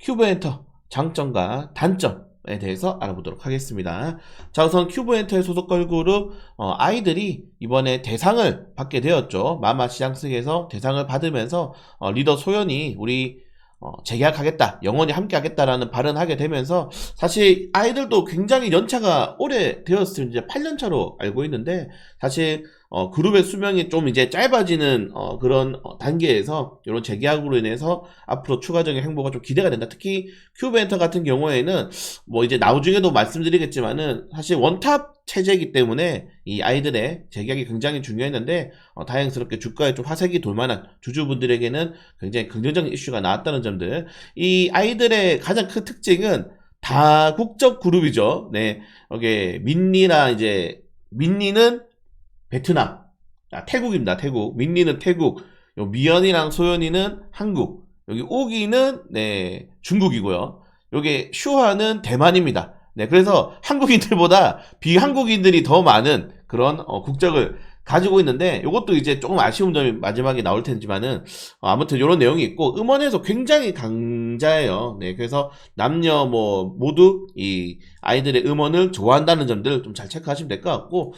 큐브엔터 장점과 단점에 대해서 알아보도록 하겠습니다. 자, 우선 큐브엔터의 소속 걸그룹 아이들이 이번에 대상을 받게 되었죠. 마마 시상식에서 대상을 받으면서 리더 소연이 우리 재계약하겠다, 영원히 함께 하겠다라는 발언을 하게 되면서, 사실 아이들도 굉장히 연차가 오래되었을 이제 8년 차로 알고 있는데, 사실 그룹의 수명이 좀 이제 짧아지는 그런 단계에서 이런 재계약으로 인해서 앞으로 추가적인 행보가 좀 기대가 된다. 특히 큐브엔터 같은 경우에는 뭐 이제 나중에도 말씀드리겠지만은 사실 원탑 체제이기 때문에 이 아이들의 재계약이 굉장히 중요했는데, 다행스럽게 주가에 좀 화색이 돌만한 주주분들에게는 굉장히 긍정적인 이슈가 나왔다는 점들. 이 아이들의 가장 큰 특징은 다국적 그룹이죠. 네, 여기 민니나 이제 민니는 베트남, 태국입니다. 태국. 민니는 태국. 요 미연이랑 소연이는 한국. 여기 오기는 네, 중국이고요. 여기 슈아는 대만입니다. 네, 그래서 한국인들보다 비한국인들이 더 많은 그런 국적을 가지고 있는데, 이것도 이제 조금 아쉬운 점이 마지막에 나올 텐지만은 아무튼 이런 내용이 있고, 음원에서 굉장히 강자예요. 네, 그래서 남녀 뭐 모두 이 아이들의 음원을 좋아한다는 점들 좀 잘 체크하시면 될 것 같고,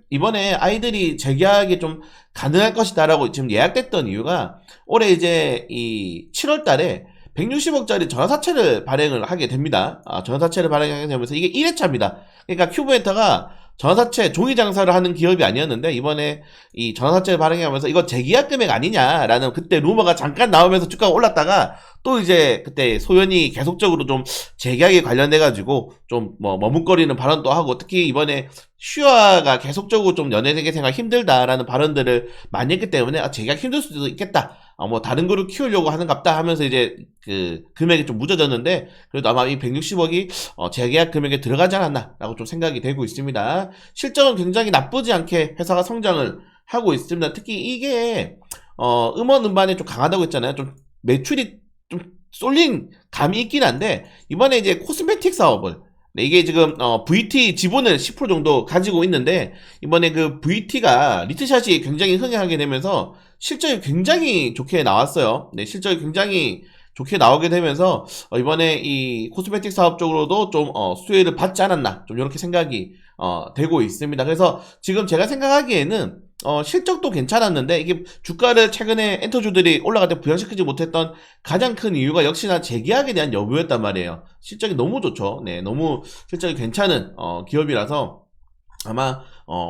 이번에 아이들이 재계약이 좀 가능할 것이다라고 지금 예약됐던 이유가, 올해 이제 이 7월 달에 160억짜리 전화사채를 발행을 하게 됩니다. 전화사채를 발행하게 되면서 이게 1회차입니다. 그러니까 큐브엔터가 전화사채 종이 장사를 하는 기업이 아니었는데, 이번에 이 전화사채를 발행하면서 이거 재계약 금액 아니냐라는 그때 루머가 잠깐 나오면서 주가가 올랐다가, 또 이제 그때 소연이 계속적으로 좀 재계약에 관련돼가지고 좀 뭐 머뭇거리는 발언도 하고, 특히 이번에 슈아가 계속적으로 좀 연예계 생활 힘들다라는 발언들을 많이 했기 때문에 재계약 힘들 수도 있겠다, 뭐 다른 그룹 키우려고 하는갑다 하면서 이제 그 금액이 좀 묻어졌는데, 그래도 아마 이 160억이 재계약 금액에 들어가지 않았나 라고 좀 생각이 되고 있습니다. 실적은 굉장히 나쁘지 않게 회사가 성장을 하고 있습니다. 특히 이게 음원 음반에 좀 강하다고 했잖아요. 좀 매출이 좀 쏠린 감이 있긴 한데, 이번에 이제 코스메틱 사업을, 네, 이게 지금 VT 지분을 10% 정도 가지고 있는데, 이번에 그 VT가 리트샷이 굉장히 흥행하게 되면서 실적이 굉장히 좋게 나왔어요. 네, 실적이 굉장히 좋게 나오게 되면서 이번에 이 코스메틱 사업 쪽으로도 좀 수혜를 받지 않았나, 좀 이렇게 생각이 되고 있습니다. 그래서 지금 제가 생각하기에는 실적도 괜찮았는데, 이게 주가를 최근에 엔터주들이 올라갈 때 부양시키지 못했던 가장 큰 이유가 역시나 재계약에 대한 여부였단 말이에요. 실적이 너무 좋죠. 네, 너무 실적이 괜찮은 기업이라서 아마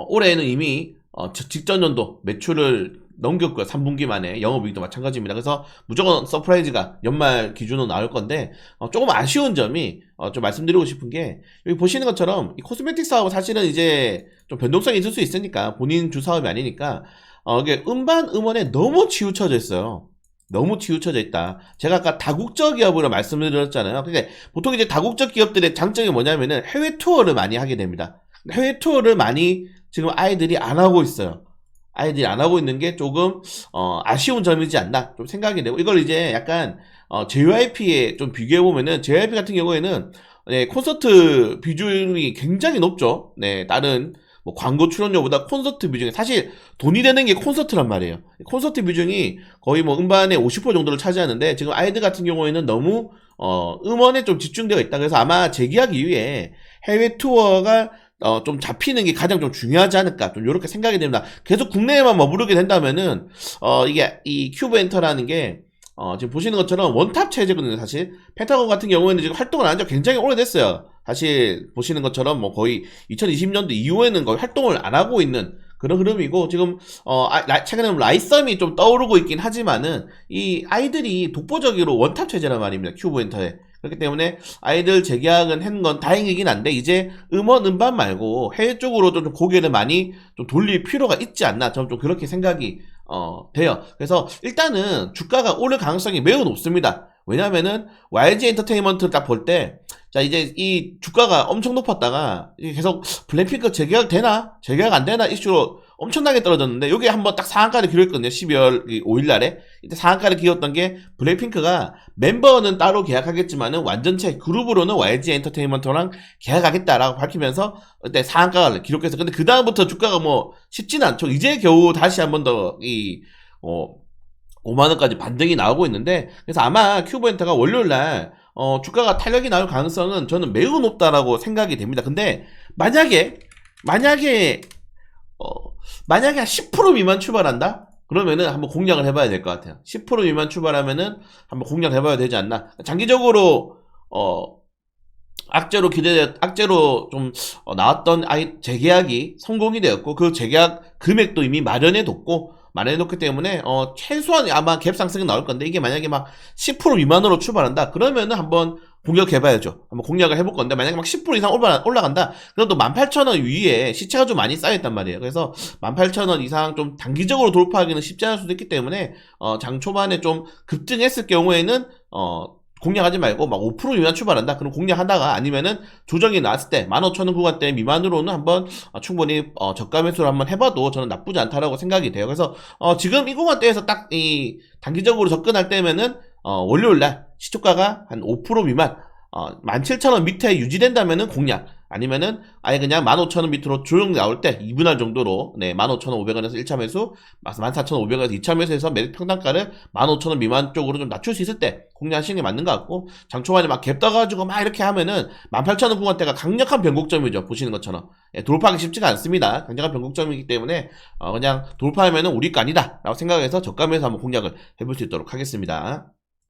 올해에는 이미 직전 연도 매출을 넘겼고요. 3분기 만에 영업이익도 마찬가지입니다. 그래서 무조건 서프라이즈가 연말 기준으로 나올 건데, 조금 아쉬운 점이 좀 말씀드리고 싶은 게, 여기 보시는 것처럼 이 코스메틱 사업은 사실은 이제 좀 변동성이 있을 수 있으니까, 본인 주 사업이 아니니까 이게 음반 음원에 너무 치우쳐져 있어요. 너무 치우쳐져 있다. 제가 아까 다국적 기업으로 말씀을 드렸잖아요. 근데 보통 이제 다국적 기업들의 장점이 뭐냐면은 해외 투어를 많이 하게 됩니다. 해외 투어를 많이 지금 아이들이 안 하고 있어요. 아이들이 안 하고 있는 게 조금 아쉬운 점이지 않나 좀 생각이 되고, 이걸 이제 약간 JYP에 좀 비교해 보면은, JYP 같은 경우에는 네, 콘서트 비중이 굉장히 높죠. 네, 다른 뭐 광고 출연료보다 콘서트 비중이, 사실 돈이 되는 게 콘서트란 말이에요. 콘서트 비중이 거의 뭐 음반의 50% 정도를 차지하는데, 지금 아이들 같은 경우에는 너무 음원에 좀 집중되어 있다. 그래서 아마 재계약 이후에 해외 투어가 좀 잡히는 게 가장 좀 중요하지 않을까, 좀 요렇게 생각이 됩니다. 계속 국내에만 머무르게 된다면은 이게 이 큐브엔터라는 게 지금 보시는 것처럼 원탑 체제거든요. 사실 펜타곤 같은 경우에는 지금 활동을 안 한 지 굉장히 오래됐어요. 사실 보시는 것처럼 뭐 거의 2020년도 이후에는 거의 활동을 안 하고 있는 그런 흐름이고, 지금 최근에 라이썸이 좀 떠오르고 있긴 하지만은, 이 아이들이 독보적으로 원탑 체제란 말입니다. 큐브엔터에. 그렇기 때문에 아이들 재계약은 한 건 다행이긴 한데, 이제 음원 음반 말고 해외 쪽으로 좀 고개를 많이 좀 돌릴 필요가 있지 않나, 저는 좀 그렇게 생각이 돼요. 그래서 일단은 주가가 오를 가능성이 매우 높습니다. 왜냐면은 YG 엔터테인먼트를 딱 볼 때, 자, 이제 이 주가가 엄청 높았다가 계속 블랙핑크 재계약 되나 재계약 안 되나 이슈로 엄청나게 떨어졌는데, 여기 한번 딱 상한가를 기록했거든요. 12월 5일날에 이때 상한가를 기록했던 게, 블랙핑크가 멤버는 따로 계약하겠지만은 완전체 그룹으로는 YG 엔터테인먼트랑 계약하겠다라고 밝히면서 그때 상한가를 기록해서, 근데 그 다음부터 주가가 뭐 쉽지는 않죠. 이제 겨우 다시 한번 더 5만원까지 반등이 나오고 있는데, 그래서 아마 큐브엔터가 월요일날 주가가 탄력이 나올 가능성은 저는 매우 높다라고 생각이 됩니다. 근데 만약에 한 10% 미만 출발한다? 그러면은 한번 공략을 해봐야 될 것 같아요. 10% 미만 출발하면은 한번 공략해봐야 되지 않나. 장기적으로 악재로 좀 나왔던 재계약이 성공이 되었고, 그 재계약 금액도 이미 마련해뒀기 때문에 최소한 아마 갭 상승이 나올 건데, 이게 만약에 막 10% 미만으로 출발한다 그러면은 한번 공략해봐야죠. 한번 공략을 해볼 건데, 만약에 막 10% 이상 올라간다 그래도 18,000원 위에 시체가 좀 많이 쌓여있단 말이에요. 그래서 18,000원 이상 좀 단기적으로 돌파하기는 쉽지 않을 수도 있기 때문에 장 초반에 좀 급등했을 경우에는 공략하지 말고 막 5% 미만 출발한다 그럼 공략하다가, 아니면은 조정이 나왔을 때 15,000원 구간대 미만으로는 한번 충분히 저가 매수를 한번 해봐도 저는 나쁘지 않다라고 생각이 돼요. 그래서 지금 이 구간대에서 딱 이 단기적으로 접근할 때면은 월요일날 시초가가 한 5% 미만 17,000원 밑에 유지된다면은 공략, 아니면은 아예 그냥 15,000원 밑으로 조정 나올 때 2분할 정도로 15,500원에서 1차 매수, 14,500원에서 2차 매수해서 매입 평단가를 15,000원 미만 쪽으로 좀 낮출 수 있을 때 공략하시는 게 맞는 것 같고, 장초반에 막 갭 떠가지고 막 이렇게 하면은 18,000원 구간대가 강력한 변곡점이죠. 보시는 것처럼 돌파하기 쉽지가 않습니다. 강력한 변곡점이기 때문에 그냥 돌파하면은 우리 거 아니다 라고 생각해서 저가 매수 한번 공략을 해볼 수 있도록 하겠습니다.